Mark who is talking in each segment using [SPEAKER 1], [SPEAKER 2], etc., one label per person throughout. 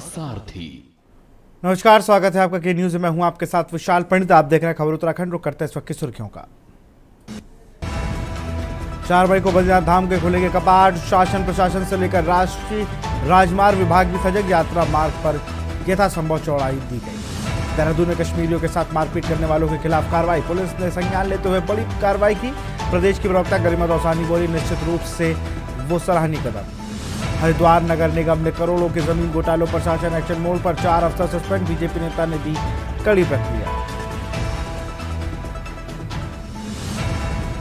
[SPEAKER 1] सारथी।
[SPEAKER 2] नमस्कार, स्वागत है आपका के न्यूज में। मैं हूं आपके साथ विशाल पंडित। आप देख रहे हैं खबर उत्तराखंड। रुक करते हैं इस वक्त की सुर्खियों का। 4 मई को बद्रीनाथ धाम के खुलेंगे कपाट। शासन प्रशासन से लेकर राष्ट्रीय राजमार्ग विभाग भी सजग। यात्रा मार्ग पर यथासंभव चौड़ाई दी गई। देहरादून में कश्मीरियों के साथ मारपीट करने वालों के खिलाफ कार्रवाई। पुलिस ने संज्ञान लेते हुए बड़ी कार्रवाई की। प्रदेश की प्रवक्ता गरिमा दौसानी बोली, निश्चित रूप से वो सराहनीय कदम। हरिद्वार नगर निगम ने करोड़ों के जमीन घोटालों पर शासन एक्शन मोड पर 4 अफसर सस्पेंड। बीजेपी नेता ने दी कड़ी प्रतिक्रिया।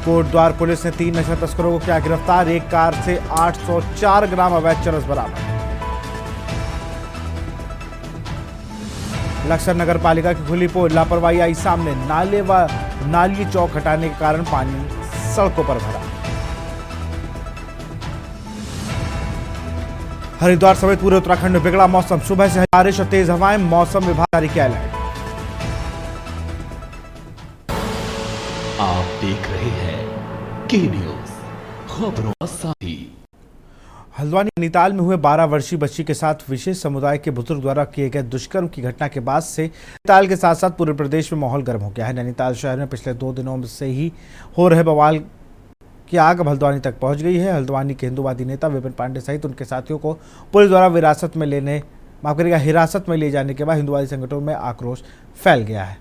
[SPEAKER 2] कोटद्वार पुलिस ने 3 नशा तस्करों को किया गिरफ्तार। एक कार से 804 ग्राम अवैध चरस बरामद। लक्सर नगर पालिका की खुली पोल, लापरवाही आई सामने। नाले व नाली चौक हटाने के कारण पानी सड़कों पर भरा। हरिद्वार समेत पूरे उत्तराखंड में बिगड़ा मौसम। सुबह से बारिश और तेज हवाएं। मौसम विभाग जारी किया अलर्ट।
[SPEAKER 1] आप देख रहे हैं के न्यूज, खबरों का साथी।
[SPEAKER 2] हल्द्वानी नैनीताल में हुए 12 वर्षीय बच्ची के साथ विशेष समुदाय के बुजुर्ग द्वारा किए गए दुष्कर्म की घटना के बाद से नैनीताल के साथ साथ पूरे प्रदेश में माहौल गर्म हो गया है। नैनीताल शहर में पिछले 2 दिनों से ही हो रहे बवाल की आग अब हल्द्वानी तक पहुंच गई है। हल्द्वानी के हिंदूवादी नेता विपिन पांडे सहित उनके साथियों को पुलिस द्वारा हिरासत में ले जाने के बाद हिंदूवादी संगठनों में आक्रोश फैल गया है।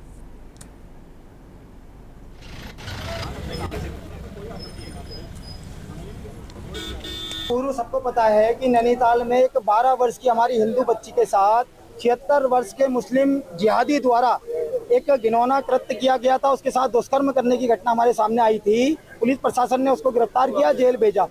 [SPEAKER 3] पूर्व सबको पता है कि नैनीताल में एक 12 वर्ष की हमारी हिंदू बच्ची के साथ 76 वर्ष के मुस्लिम जिहादी द्वारा एक घिनौना कृत्य किया गया था। उसके साथ दुष्कर्म करने की घटना हमारे सामने आई थी। पुलिस प्रशासन ने उसको गिरफ्तार किया, जेल भेजा।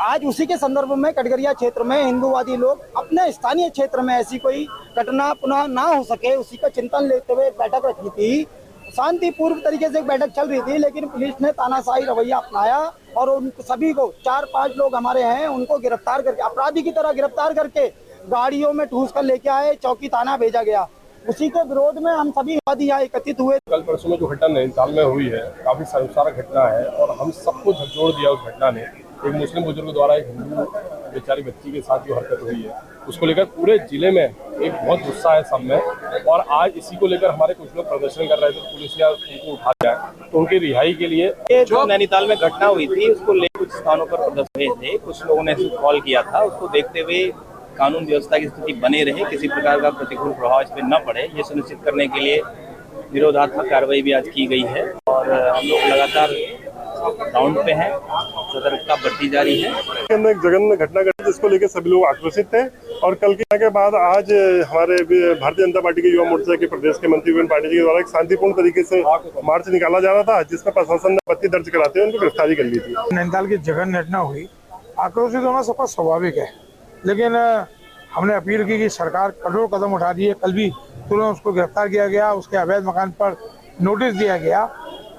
[SPEAKER 3] आज उसी के संदर्भ में कटघरिया क्षेत्र में हिंदूवादी लोग अपने स्थानीय क्षेत्र में ऐसी कोई घटना पुनः ना हो सके, उसी का चिंतन लेते हुए बैठक रखी थी। शांतिपूर्व तरीके से एक बैठक चल रही थी, लेकिन पुलिस ने तानाशाही रवैया अपनाया और उन सभी को 4-5 लोग हमारे हैं उनको गिरफ्तार करके, अपराधी की तरह गिरफ्तार करके गाड़ियों में ठूस कर लेके आए, चौकी थाना भेजा गया। उसी के विरोध में हम सभी वादी यहाँ एकत्रित हुए।
[SPEAKER 4] कल परसों में जो घटना नैनीताल में हुई है काफी शर्मसार घटना है और हम सबको झकझोर दिया उस घटना ने। एक मुस्लिम बुजुर्ग द्वारा एक हिंदू बेचारी बच्ची के साथ जो हरकत हुई है उसको लेकर पूरे जिले में एक बहुत गुस्सा है सब में। और आज इसी को लेकर हमारे कुछ लोग प्रदर्शन कर रहे थे, तो पुलिस ने उनको उठा लिया। तो उनकी रिहाई के लिए
[SPEAKER 5] ये जो नैनीताल में घटना हुई थी उसको लेकर कुछ स्थानों पर प्रदर्शन थे। कुछ लोगों ने कॉल किया था, उसको देखते हुए कानून व्यवस्था की स्थिति बने रहे, किसी प्रकार का प्रतिकूल प्रभाव इस पर न पड़े, ये सुनिश्चित करने के लिए निरोधात्मक कार्रवाई भी आज की गई है। और हम लोग लगातार राउंड पे हैं, सतर्कता बढ़ती जा रही है।
[SPEAKER 6] एक जघन्य घटना घटी जिसको लेकर सभी लोग आक्रोशित थे। और कल के बाद आज हमारे भारतीय जनता पार्टी के युवा मोर्चा के प्रदेश के मंत्री विपिन पांडे जी के द्वारा एक शांतिपूर्ण तरीके से मार्च निकाला जा रहा था, जिसमें प्रशासन ने आपत्ति दर्ज कराते हुए उनको गिरफ्तारी कर ली थी।
[SPEAKER 7] नैनीताल की जघन्य घटना हुई, आक्रोशित होना सबका स्वाभाविक है, लेकिन हमने अपील की कि सरकार कठोर कदम उठा रही है। कल भी तुरंत उसको गिरफ्तार किया गया, उसके अवैध मकान पर नोटिस दिया गया।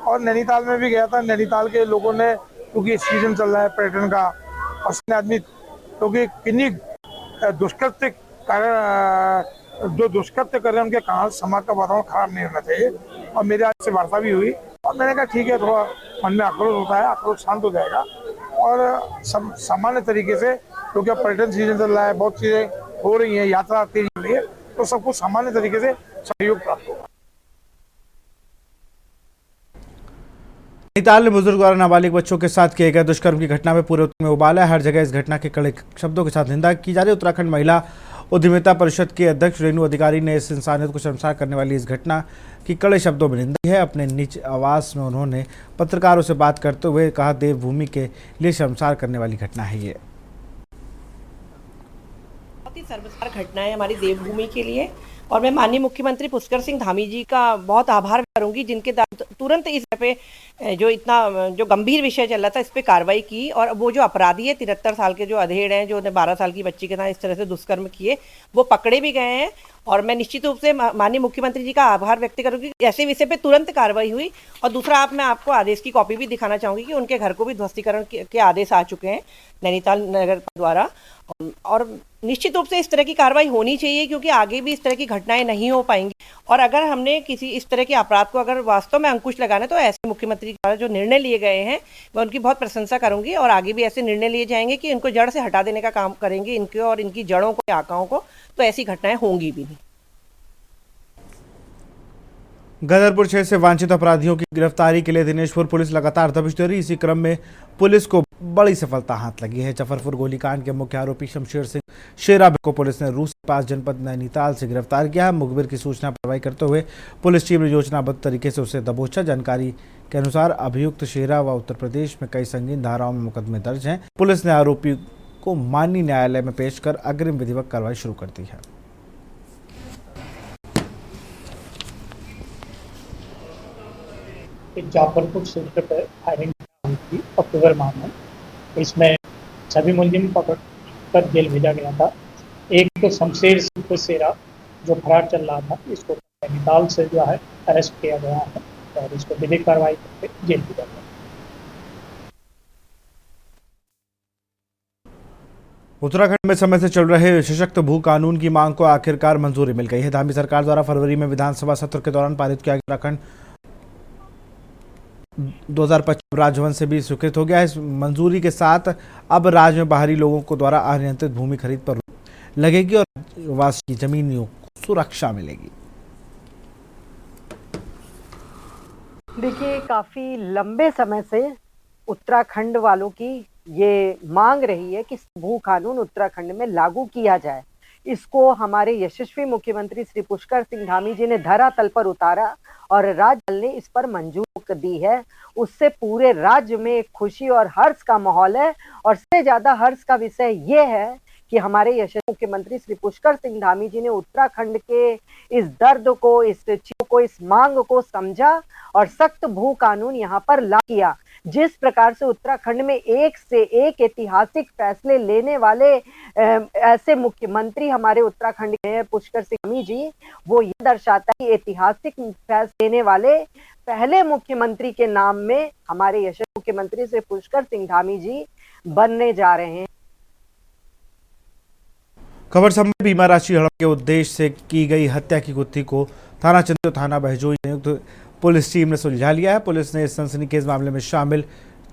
[SPEAKER 7] और नैनीताल में भी गया था। नैनीताल के लोगों ने, क्योंकि सीजन चल रहा है पर्यटन का, और आदमी क्योंकि किन्हीं दुष्कृत्य कर रहे हैं उनके कारण समाज का वातावरण खराब नहीं होना चाहिए। और मेरे आज से वार्ता भी हुई और मैंने कहा ठीक है, थोड़ा मन में आक्रोश होता है, आक्रोश शांत हो जाएगा और सामान्य तरीके से, क्योंकि अब पर्यटन सीजन चल रहा है, बहुत चीजें हो रही हैं, यात्रा तेज हो रही है, तो सबको सामान्य तरीके से सहयोग प्राप्त होगा।
[SPEAKER 2] नैनीताल में बुजुर्ग द्वारा नाबालिग बच्चों के साथ किए गए दुष्कर्म की घटना में पूरे उत्तर में उबाल है। हर जगह इस घटना के कड़े शब्दों के साथ निंदा की जा रही है। उत्तराखंड महिला उद्यमिता परिषद के अध्यक्ष रेणु अधिकारी ने इस इंसानियत को शर्मसार करने वाली इस घटना की कड़े शब्दों में निंदा की है। अपने निज आवास में उन्होंने पत्रकारों से बात करते हुए कहा, देवभूमि के लिए शर्मसार करने वाली घटना है ये।
[SPEAKER 8] बहुत ही शर्मसार घटना है हमारी देवभूमि के लिए, और मैं माननीय मुख्यमंत्री पुष्कर सिंह धामी जी का बहुत आभार करूंगी, जिनके तुरंत इस पे जो गंभीर विषय चल रहा था इस पे कार्रवाई की। और वो जो अपराधी है 73 साल के जो अधेड़ हैं, जो 12 साल की बच्ची के साथ इस तरह से दुष्कर्म किए, वो पकड़े भी गए हैं। और मैं निश्चित रूप से माननीय मुख्यमंत्री जी का आभार व्यक्त करूंगी, ऐसे विषय पे तुरंत कार्रवाई हुई। और दूसरा, मैं आपको आदेश की कॉपी भी दिखाना चाहूंगी कि उनके घर को भी ध्वस्तीकरण के आदेश आ चुके हैं नैनीताल नगर द्वारा। और निश्चित रूप से इस तरह की कार्रवाई होनी चाहिए, क्योंकि आगे भी इस तरह की घटनाएं नहीं हो पाएंगी। और अगर हमने किसी इस तरह के अपराध को अगर वास्तव में अंकुश लगाना है तो ऐसे मुख्यमंत्री द्वारा जो निर्णय लिए गए हैं मैं उनकी बहुत प्रशंसा करूंगी और आगे भी ऐसे निर्णय लिए जाएंगे कि इनको जड़ से हटा देने का काम करेंगे, इनके और इनकी जड़ों को, आकाओं को, तो ऐसी घटनाएं होंगी भी नहीं।
[SPEAKER 2] गदरपुर क्षेत्र से वांछित अपराधियों की गिरफ्तारी के लिए दिनेशपुर पुलिस लगातार दबिश दे रही। इसी क्रम में पुलिस को बड़ी सफलता हाथ लगी है। जफरपुर गोलीकांड के मुख्य आरोपी शमशेर सिंह शेरा को पुलिस ने रूस के पास जनपद नैनीताल से गिरफ्तार किया है। मुखबिर की सूचना पर कार्रवाई करते हुए पुलिस टीम ने योजनाबद्ध तरीके से उसे दबोचा। जानकारी के अनुसार अभियुक्त शेरा व उत्तर प्रदेश में कई संगीन धाराओं में मुकदमे दर्ज हैं। पुलिस ने आरोपी को माननीय न्यायालय में पेश कर अग्रिम विधिवत कार्रवाई शुरू कर दी है।
[SPEAKER 9] जाफरपुर क्षेत्र पर फायरिंग हुई थी अक्टूबर माह में। इसमें सभी मुलजिम पकड़ कर जेल भेजा गया था। एक तो शमशेर सिंह शेरा जो फरार चल रहा था, इसको नैनीताल से जो है अरेस्ट किया गया है और इसको विधिक कार्रवाई करके जेल भेजा गया।
[SPEAKER 2] उत्तराखंड में समय से चल रहे सशक्त भू कानून की मांग को आखिरकार मंजूरी मिल गई है। धामी सरकार द्वारा फरवरी में विधानसभा सत्र के दौरान पारित किया गया उत्तराखंड 2025 राजभवन से भी स्वीकृत हो गया है। इस मंजूरी के साथ अब राज्य में बाहरी लोगों को द्वारा अनियंत्रित भूमि खरीद पर रोक लगेगी और वास की जमीनियों को सुरक्षा मिलेगी।
[SPEAKER 10] देखिए, काफी लंबे समय से उत्तराखंड वालों की ये मांग रही है कि भू कानून उत्तराखंड में लागू किया जाए। इसको हमारे यशस्वी मुख्यमंत्री श्री पुष्कर सिंह धामी जी ने धरातल पर उतारा और राज्य ने इस पर मंजूरी दी है। उससे पूरे राज्य में एक खुशी और हर्ष का माहौल है और सबसे ज्यादा हर्ष का विषय ये है कि हमारे यशस्वी मुख्यमंत्री श्री पुष्कर सिंह धामी जी ने उत्तराखंड के इस दर्द को, इस चीज को, इस मांग को समझा और सख्त भू कानून यहाँ पर लागू किया। जिस प्रकार से उत्तराखंड में एक से एक ऐतिहासिक फैसले लेने वाले ऐसे मुख्यमंत्री हमारे उत्तराखंड के पुष्कर सिंह धामी जी, वो ये दर्शाता है कि ऐतिहासिक फैसले लेने वाले पहले मुख्यमंत्री के नाम में हमारे यशस्वी मुख्यमंत्री श्री पुष्कर सिंह धामी जी बनने जा रहे हैं।
[SPEAKER 2] खबर सामने बीमा राशि हड़प के उद्देश्य से की गई हत्या की गुत्थी को थाना चंद्र थाना बहजोई संयुक्त पुलिस टीम ने सुलझा लिया है। पुलिस ने इस सनसनीखेज मामले में शामिल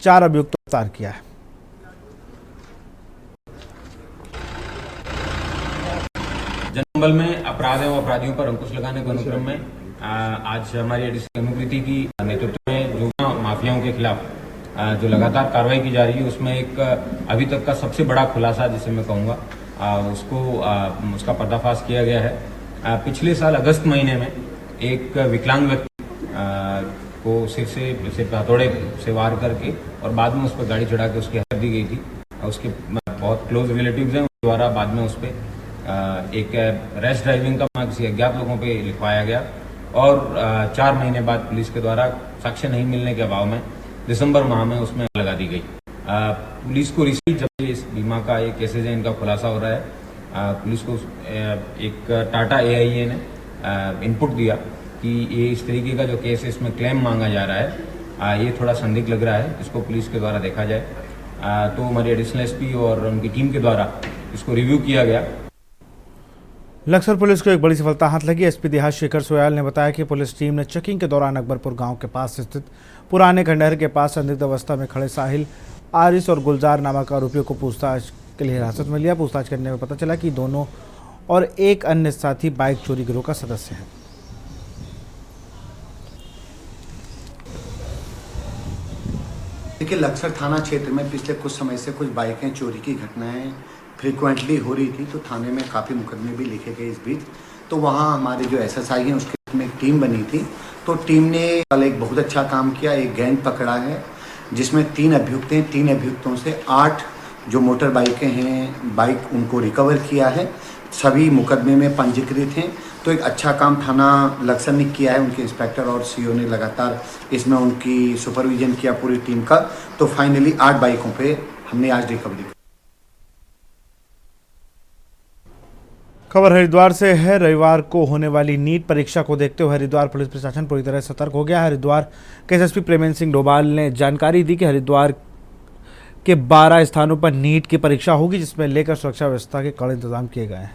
[SPEAKER 2] 4 अभियुक्तों को गिरफ्तार किया है।
[SPEAKER 11] जनबल में अपराध एवं अपराधियों पर अंकुश लगाने के अनुक्रम में आज हमारी एडीसी अनुकृति की नेतृत्व में जो माफियाओं के खिलाफ जो लगातार कार्रवाई की जा रही है, उसमें एक अभी तक का सबसे बड़ा खुलासा जिसे मैं कहूँगा उसका पर्दाफाश किया गया है। पिछले साल अगस्त महीने में एक विकलांग व्यक्ति को सिर से हथौड़े से वार करके और बाद में उस पर गाड़ी चढ़ा के उसकी हत्या दी गई थी। उसके बहुत क्लोज रिलेटिव्स हैं, उनके द्वारा बाद में उस पर एक रैश ड्राइविंग का किसी अज्ञात लोगों पे लिखवाया गया और 4 महीने बाद पुलिस के द्वारा साक्ष्य नहीं मिलने के अभाव में दिसंबर माह में उसमें लगा दी गई। पुलिस को रिसीव जब इस बीमा का एक केसेज है, इनका खुलासा हो रहा है, पुलिस को एक टाटा AIA ने इनपुट दिया कि ये इस तरीके का जो केस है इसमें क्लेम मांगा जा रहा है, ये थोड़ा संदिग्ध लग रहा है, इसको पुलिस के द्वारा देखा जाए। तो हमारे एडिशनल SP और उनकी टीम के द्वारा इसको रिव्यू किया गया।
[SPEAKER 2] लक्सर पुलिस को एक बड़ी सफलता हाथ लगी। SP देहात शेखर सोयाल ने बताया कि पुलिस टीम ने चेकिंग के दौरान अकबरपुर गांव के पास स्थित पुराने खंडहर के पास संदिग्ध अवस्था में खड़े साहिल, आरिस और गुलजार नामक आरोपियों को पूछताछ के लिए हिरासत में लिया। पूछताछ करने में पता चला कि दोनों और एक अन्य साथी बाइक चोरी गिरोह का सदस्य है।
[SPEAKER 12] देखिए, लक्सर थाना क्षेत्र में पिछले कुछ समय से कुछ बाइकें चोरी की घटनाएं फ्रिक्वेंटली हो रही थी, तो थाने में काफ़ी मुकदमे भी लिखे गए इस बीच। तो वहाँ हमारे जो SSI हैं उसके में एक टीम बनी थी, तो टीम ने कल एक बहुत अच्छा काम किया, एक गैंग पकड़ा है जिसमें 3 अभियुक्त हैं। 3 अभियुक्तों से 8 जो मोटर बाइकें हैं, बाइक उनको रिकवर किया है, सभी मुकदमे में पंजीकृत हैं। तो एक अच्छा काम थाना लक्सर ने किया है, उनके इंस्पेक्टर और CO ने लगातार इसमें उनकी सुपरविजन किया पूरी टीम का। तो फाइनली 8 बाइकों पे हमने आज रिकवरी की।
[SPEAKER 2] खबर हरिद्वार से है। रविवार को होने वाली नीट परीक्षा को देखते हुए हरिद्वार पुलिस प्रशासन पूरी तरह सतर्क हो गया है। हरिद्वार के SSP प्रेमेंद्र सिंह डोभाल ने जानकारी दी कि हरिद्वार के 12 स्थानों पर नीट की परीक्षा होगी, जिसमें लेकर सुरक्षा व्यवस्था के कड़े इंतजाम किए गए हैं।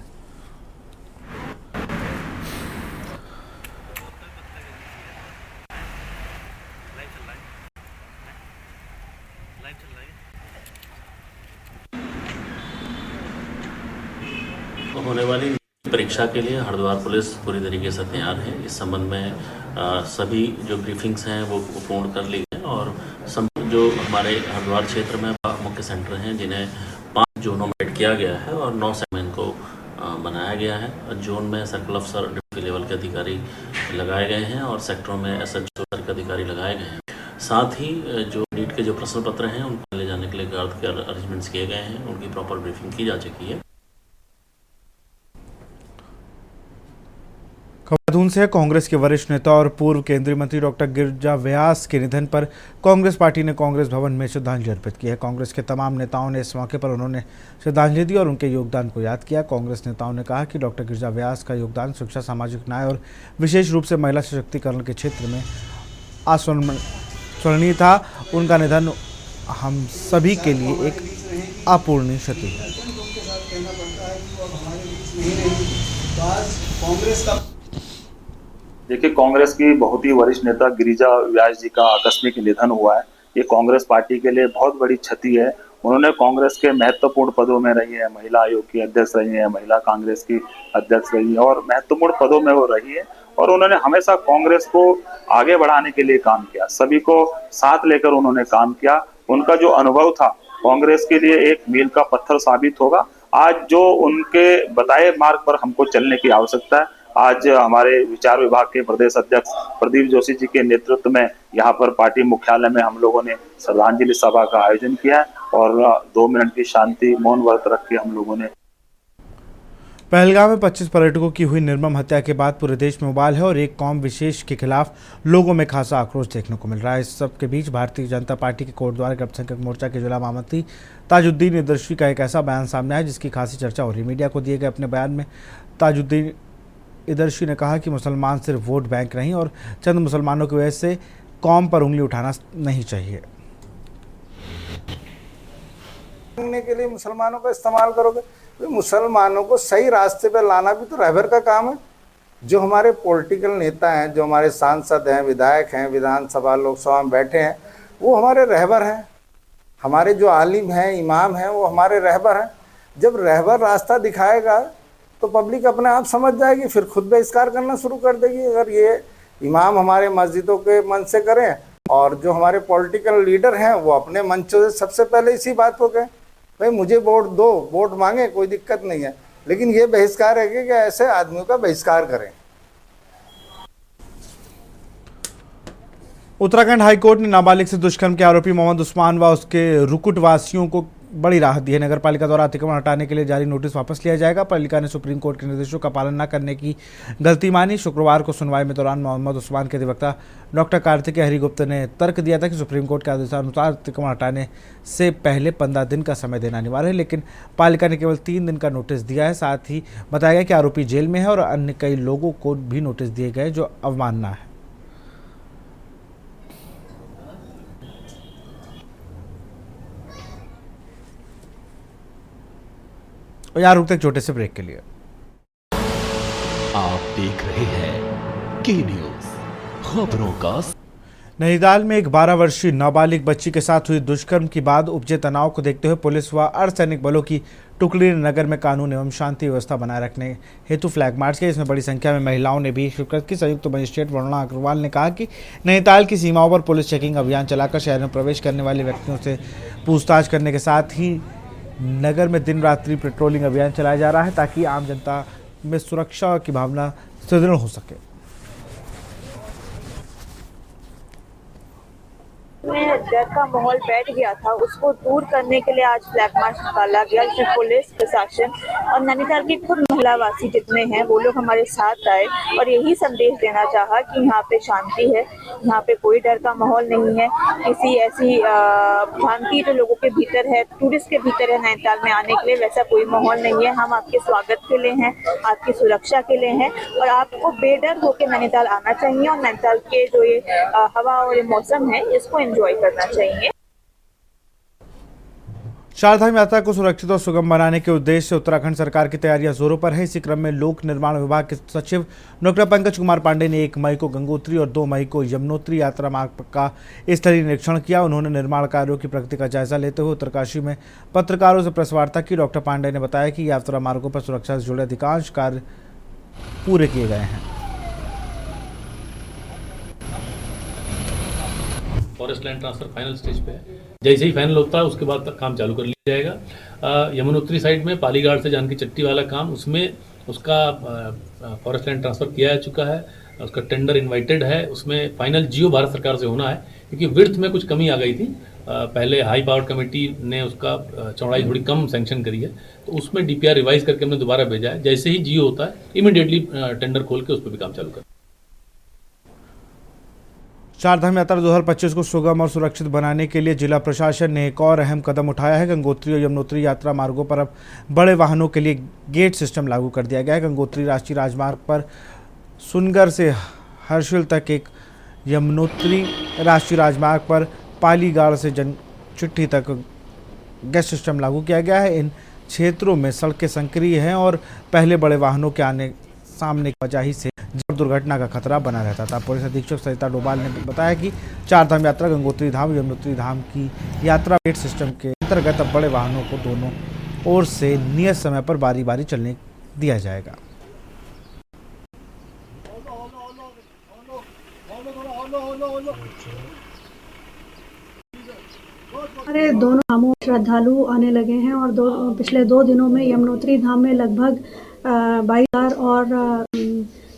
[SPEAKER 13] होने वाली परीक्षा के लिए हरिद्वार पुलिस पूरी तरीके से तैयार है। इस संबंध में सभी जो ब्रीफिंग्स हैं वो पूर्ण कर ली गए और जो हमारे हरिद्वार क्षेत्र में मुख्य सेंटर हैं जिन्हें 5 जोनों में डिवाइड किया गया है और 9 सेगमेंट को बनाया गया है। जोन में सर्कल अफसर डिप्टी लेवल के अधिकारी लगाए गए हैं और सेक्टरों में SHO स्तर के अधिकारी लगाए गए हैं। साथ ही जो नीट के जो प्रश्न पत्र हैं उनको ले जाने के लिए गार्ड के अरेंजमेंट्स किए गए हैं, उनकी प्रॉपर ब्रीफिंग की जा चुकी है।
[SPEAKER 2] खबरधून से कांग्रेस के वरिष्ठ नेता और पूर्व केंद्रीय मंत्री डॉक्टर गिरिजा व्यास के निधन पर कांग्रेस पार्टी ने कांग्रेस भवन में श्रद्धांजलि अर्पित की है। कांग्रेस के तमाम नेताओं ने इस मौके पर उन्होंने श्रद्धांजलि दी और उनके योगदान को याद किया। कांग्रेस नेताओं ने कहा कि डॉक्टर गिरिजा व्यास का योगदान शिक्षा, सामाजिक न्याय और विशेष रूप से महिला सशक्तिकरण के क्षेत्र में अविस्मरणीय था। उनका निधन हम सभी के लिए एक अपूरणीय क्षति है।
[SPEAKER 14] देखिए, कांग्रेस की बहुत ही वरिष्ठ नेता गिरिजा व्यास जी का आकस्मिक निधन हुआ है। ये कांग्रेस पार्टी के लिए बहुत बड़ी क्षति है। उन्होंने कांग्रेस के महत्वपूर्ण पदों में रही है, महिला आयोग की अध्यक्ष रही है, महिला कांग्रेस की अध्यक्ष रही है और महत्वपूर्ण पदों में वो रही है और उन्होंने हमेशा कांग्रेस को आगे बढ़ाने के लिए काम किया, सभी को साथ लेकर उन्होंने काम किया। उनका जो अनुभव था कांग्रेस के लिए एक मील का पत्थर साबित होगा। आज जो उनके बताए मार्ग पर हमको चलने की आवश्यकता है। आज हमारे विचार विभाग के प्रदेश अध्यक्ष प्रदीप जोशी जी के नेतृत्व में यहाँ पर पार्टी मुख्यालय में हम लोगों ने श्रद्धांजलि सभा का आयोजन किया है और 2 मिनट की शांति मौन व्रत रख के हम लोगों ने।
[SPEAKER 2] पहलगाम में 25 पर्यटकों की हुई निर्मम हत्या के बाद पूरे देश में उबाल है और एक कौम विशेष के खिलाफ लोगों में खासा आक्रोश देखने को मिल रहा है। इस सब के बीच भारतीय जनता पार्टी के कोटद्वार अल्पसंख्यक मोर्चा के जिला महामंत्री ताजुद्दीन इदरशी का एक ऐसा बयान सामने आया जिसकी खासी चर्चा हो रही है। मीडिया को दिए गए अपने बयान में ताजुद्दीन इदरशी ने कहा कि मुसलमान सिर्फ वोट बैंक नहीं और चंद मुसलमानों की वजह से कौम पर उंगली उठाना नहीं चाहिए।
[SPEAKER 15] के लिए मुसलमानों का इस्तेमाल करोगे, तो मुसलमानों को सही रास्ते पर लाना भी तो रहबर का काम है। जो हमारे पॉलिटिकल नेता हैं, जो हमारे सांसद हैं, विधायक हैं, विधानसभा लोकसभा में बैठे हैं, वो हमारे रहबर हैं। हमारे जो आलिम हैं, इमाम हैं, वो हमारे रहबर हैं। जब रहबर रास्ता दिखाएगा तो पब्लिक अपने आप समझ जाएगी, फिर खुद बहिष्कार करना शुरू कर देगी। अगर ये इमाम हमारे मस्जिदों के मन से करें और जो हमारे पॉलिटिकल लीडर हैं वो अपने मंचों से सबसे पहले इसी बात को कहें, भाई मुझे वोट दो, वोट मांगे, कोई दिक्कत नहीं है, लेकिन ये बहिष्कार है कि ऐसे आदमियों का बहिष्कार करें।
[SPEAKER 2] उत्तराखंड हाईकोर्ट ने नाबालिग से दुष्कर्म के आरोपी मोहम्मद उस्मान व उसके रुकुट वासियों को बड़ी राहत दी है। नगर पालिका द्वारा अतिक्रमण हटाने के लिए जारी नोटिस वापस लिया जाएगा। पालिका ने सुप्रीम कोर्ट के निर्देशों का पालन न करने की गलती मानी। शुक्रवार को सुनवाई में दौरान मोहम्मद उस्मान के अधिवक्ता डॉक्टर कार्तिकेय हरिगुप्ता ने तर्क दिया था कि सुप्रीम कोर्ट के आदेशानुसार अतिक्रमण हटाने से पहले 15 दिन का समय देना अनिवार्य है, लेकिन पालिका ने केवल 3 दिन का नोटिस दिया है। साथ ही बताया गया कि आरोपी जेल में है और अन्य कई लोगों को भी नोटिस दिए गए जो अवमानना है। और यार रुकते छोटे से ब्रेक के लिए।
[SPEAKER 1] आप देख रहे हैं के न्यूज खबरों का।
[SPEAKER 2] नैनीताल में एक 12 वर्षीय नाबालिग बच्ची के साथ हुई दुष्कर्म के बाद उपजे तनाव को देखते हुए पुलिस व अर्धसैनिक बलों की टुकड़ी ने नगर में कानून एवं शांति व्यवस्था बनाए रखने हेतु फ्लैग मार्च किया। इसमें बड़ी संख्या में महिलाओं ने भी शिरकत की। संयुक्त मजिस्ट्रेट वरुणा अग्रवाल ने कहा कि नैनीताल की सीमाओं पर पुलिस चेकिंग अभियान चलाकर शहर में प्रवेश करने वाले व्यक्तियों से पूछताछ करने के साथ ही नगर में दिन रात्रि पेट्रोलिंग अभियान चलाया जा रहा है ताकि आम जनता में सुरक्षा की भावना सुदृढ़ हो सके।
[SPEAKER 16] में डर का माहौल बैठ गया था, उसको दूर करने के लिए आज फ्लैग मार्च निकाला गया, जिसमें पुलिस प्रशासन और नैनीताल की खुद महिलावासी जितने हैं वो लोग हमारे साथ आए और यही संदेश देना चाहा कि यहाँ पे शांति है, यहाँ पे कोई डर का माहौल नहीं है। किसी ऐसी भ्रांति जो लोगों के भीतर है, टूरिस्ट के भीतर है नैनीताल में आने के लिए, वैसा कोई माहौल नहीं है। हम आपके स्वागत के लिए हैं, आपकी सुरक्षा के लिए हैं और आपको बेडर होकर नैनीताल आना चाहिए और नैनीताल के जो ये हवा और ये मौसम है इसको एंजॉय करना चाहिए।
[SPEAKER 2] चारधाम यात्रा को सुरक्षित और सुगम बनाने के उद्देश्य से उत्तराखंड सरकार की तैयारियां जोरों पर है। इसी क्रम में लोक निर्माण विभाग के सचिव डॉक्टर पंकज कुमार पांडे ने 1 मई को गंगोत्री और 2 मई को यमुनोत्री यात्रा मार्ग का स्थलीय निरीक्षण किया। उन्होंने निर्माण कार्यों की प्रगति का जायजा लेते हुए उत्तरकाशी में पत्रकारों से प्रेस वार्ता की। डॉक्टर पांडे ने बताया कि यात्रा मार्गों पर सुरक्षा से जुड़े अधिकांश कार्य पूरे किए गए हैं।
[SPEAKER 17] Forest land transfer final stage पे है, जैसे ही फाइनल होता है उसके बाद तक काम चालू कर लिया जाएगा। यमुनोत्री साइड में पालीघाट से जानकी चट्टी वाला काम, उसमें उसका फॉरेस्ट लैंड ट्रांसफर किया जा चुका है, उसका टेंडर इनवाइटेड है। उसमें फाइनल जियो भारत सरकार से होना है क्योंकि विड्थ में कुछ कमी आ गई थी। पहले हाई पावर कमेटी ने उसका चौड़ाई थोड़ी कम सैंक्शन करी है, तो उसमें डीपीआर रिवाइज करके हमने दोबारा भेजा है। जैसे ही जियो होता है इमीडिएटली टेंडर खोल के उस पर भी काम चालू कर।
[SPEAKER 2] चारधाम यात्रा 2025 को सुगम और सुरक्षित बनाने के लिए जिला प्रशासन ने एक और अहम कदम उठाया है। गंगोत्री और यमुनोत्री यात्रा मार्गों पर अब बड़े वाहनों के लिए गेट सिस्टम लागू कर दिया गया है। गंगोत्री राष्ट्रीय राजमार्ग पर सुनगर से हर्षिल तक एक, यमुनोत्री राष्ट्रीय राजमार्ग पर पालीगाड़ से चिट्ठी तक गेट सिस्टम लागू किया गया है। इन क्षेत्रों में सड़कें संकरीय हैं और पहले बड़े वाहनों के आने सामने की वजह से जब दुर्घटना का खतरा बना रहता था। पुलिस अधीक्षक सरिता डोभाल ने बताया कि चारधाम यात्रा गंगोत्री धाम यमुनोत्री धाम की यात्रा गेट सिस्टम के अंतर्गत अब बड़े वाहनों को दोनों ओर से नियत समय पर बारी बारी चलने दिया जाएगा।
[SPEAKER 18] हमारे दोनों धामों श्रद्धालु आने लगे हैं और पिछले 2 दिनों में यमुनोत्री धाम में लगभग 22,000 और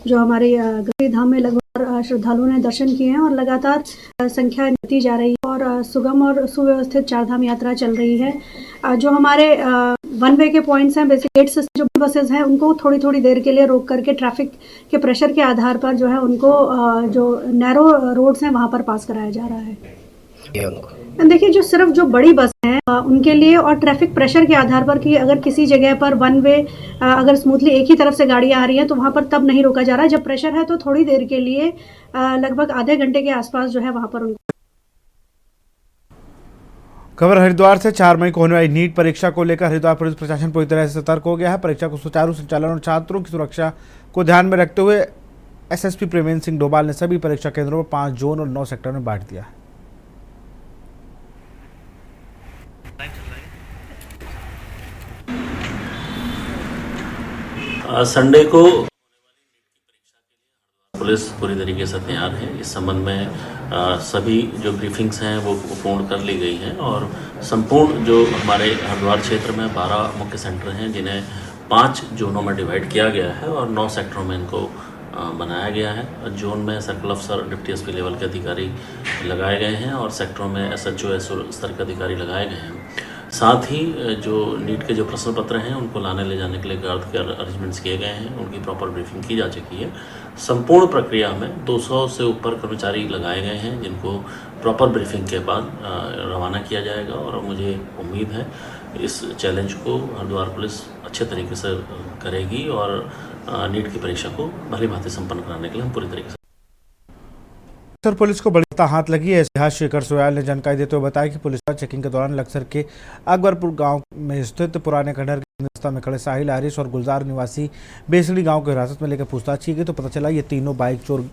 [SPEAKER 18] जो हमारे गंगोत्री धाम में लगभग श्रद्धालुओं ने दर्शन किए हैं और लगातार संख्या बढ़ती जा रही है और सुगम और सुव्यवस्थित चारधाम यात्रा चल रही है। जो हमारे वन वे के पॉइंट्स हैं, बेसिक गेट्स जो बसेस हैं उनको थोड़ी थोड़ी देर के लिए रोक करके ट्रैफिक के प्रेशर के आधार पर जो है उनको जो नैरो रोड्स हैं वहाँ पर पास कराया जा रहा है। देखिए, जो सिर्फ जो बड़ी बस हैं उनके लिए और ट्रैफिक प्रेशर के आधार पर कि अगर किसी जगह पर वन वे अगर स्मूथली एक ही तरफ से गाड़ियां आ रही हैं तो वहां पर तब नहीं रोका जा रहा है। जब प्रेशर है तो थोड़ी देर के लिए लगभग आधे घंटे के आसपास जो है वहां पर उनको।
[SPEAKER 2] खबर हरिद्वार से 4 मई को होने वाली नीट परीक्षा को लेकर हरिद्वार पुलिस प्रशासन पूरी तरह से सतर्क हो गया है। परीक्षा को सुचारू संचालन और छात्रों की सुरक्षा को ध्यान में रखते हुए एसएसपी प्रेमेंद्र सिंह डोभाल ने सभी परीक्षा केंद्रों पर 5 जोन और 9 सेक्टर में बांट दिया है।
[SPEAKER 13] संडे को पुलिस पूरी तरीके से तैयार है। इस संबंध में सभी जो ब्रीफिंग्स हैं वो पूर्ण कर ली गई हैं और संपूर्ण जो हमारे हरिद्वार क्षेत्र में 12 मुख्य सेंटर हैं जिन्हें 5 जोनों में डिवाइड किया गया है और 9 सेक्टरों में इनको बनाया गया है। जोन में सर्कल अफसर, डिप्टी एसपी लेवल के अधिकारी लगाए गए हैं और सेक्टरों में एसएचओ स्तर के अधिकारी लगाए गए हैं। साथ ही जो नीट के जो प्रश्न पत्र हैं उनको लाने ले जाने के लिए गार्ड के अरेंजमेंट्स किए गए हैं, उनकी प्रॉपर ब्रीफिंग की जा चुकी है। संपूर्ण प्रक्रिया में 200 से ऊपर कर्मचारी लगाए गए हैं जिनको प्रॉपर ब्रीफिंग के बाद रवाना किया जाएगा और मुझे उम्मीद है इस चैलेंज को हरिद्वार पुलिस अच्छे तरीके से करेगी और नीट की परीक्षा को भली भांति संपन्न कराने के लिए हम पूरी तरीके से।
[SPEAKER 2] लक्सर पुलिस को बड़ी हाथ लगी है। इतिहास शेखर सोयाल ने जानकारी देते हुए बताया कि पुलिस चेकिंग के दौरान लक्सर के अकबरपुर गांव में स्थित पुराने खंडहर के रास्ता में खड़े साहिल, आरिश और गुलजार निवासी बेसड़ी गांव को हिरासत में लेकर पूछताछ की गई तो पता चला ये तीनों बाइक चोर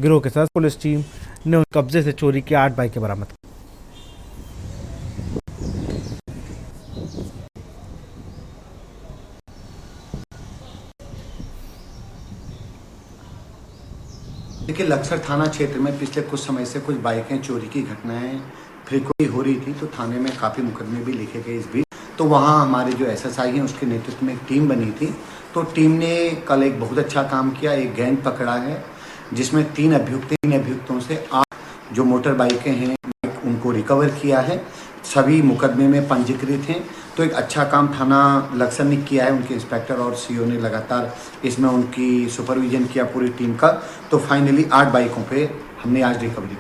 [SPEAKER 2] गिरोह के साथ। पुलिस टीम ने उनके कब्जे से चोरी की 8 बाइकें बरामद की।
[SPEAKER 12] देखिए, लक्सर थाना क्षेत्र में पिछले कुछ समय से कुछ बाइकें चोरी की घटनाएं फ्रीक्वेंटली हो रही थी तो थाने में काफ़ी मुकदमे भी लिखे गए इस बीच। तो वहाँ हमारे जो एसएसआई हैं उसके नेतृत्व में एक टीम बनी थी। तो टीम ने कल एक बहुत अच्छा काम किया, एक गैंग पकड़ा है जिसमें 3 अभियुक्तों से 8 जो मोटर बाइकें हैं उनको रिकवर किया है। सभी मुकदमे में पंजीकृत हैं। तो एक अच्छा काम थाना लक्सर ने किया है। उनके इंस्पेक्टर और सीओ ने लगातार इसमें उनकी सुपरविजन किया पूरी टीम का। तो फाइनली 8 बाइकों पे हमने आज रिकवरी।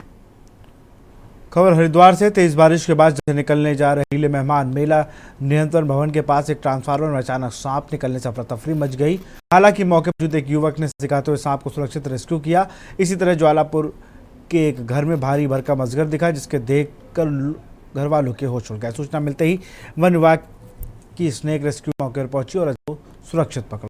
[SPEAKER 2] खबर हरिद्वार से तेज बारिश के बाद निकलने जा रहे हीले मेहमान मेला नियंत्रण भवन के पास एक ट्रांसफार्मर में अचानक सांप निकलने से अफरा तफरी मच गई। हालांकि मौके पर मौजूद एक युवक ने सिखाते हुए सांप को सुरक्षित रेस्क्यू किया। इसी तरह ज्वालापुर के एक घर में भारी भरकम अजगर दिखा जिसके देखकर घर वालों के होश उड़ गए। सूचना मिलते ही वन विभाग की स्नेक रेस्क्यू मौके पर पहुंची और को सुरक्षित पकड़ा।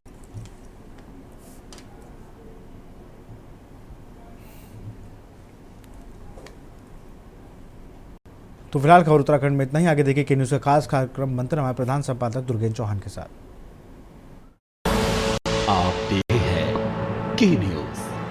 [SPEAKER 2] तो फिलहाल खबर उत्तराखंड में इतना ही। आगे देखिए के न्यूज़ का खास कार्यक्रम मंथन हमारे प्रधान संपादक दुर्गेन चौहान के साथ।
[SPEAKER 1] आप देख रहे हैं के न्यूज़।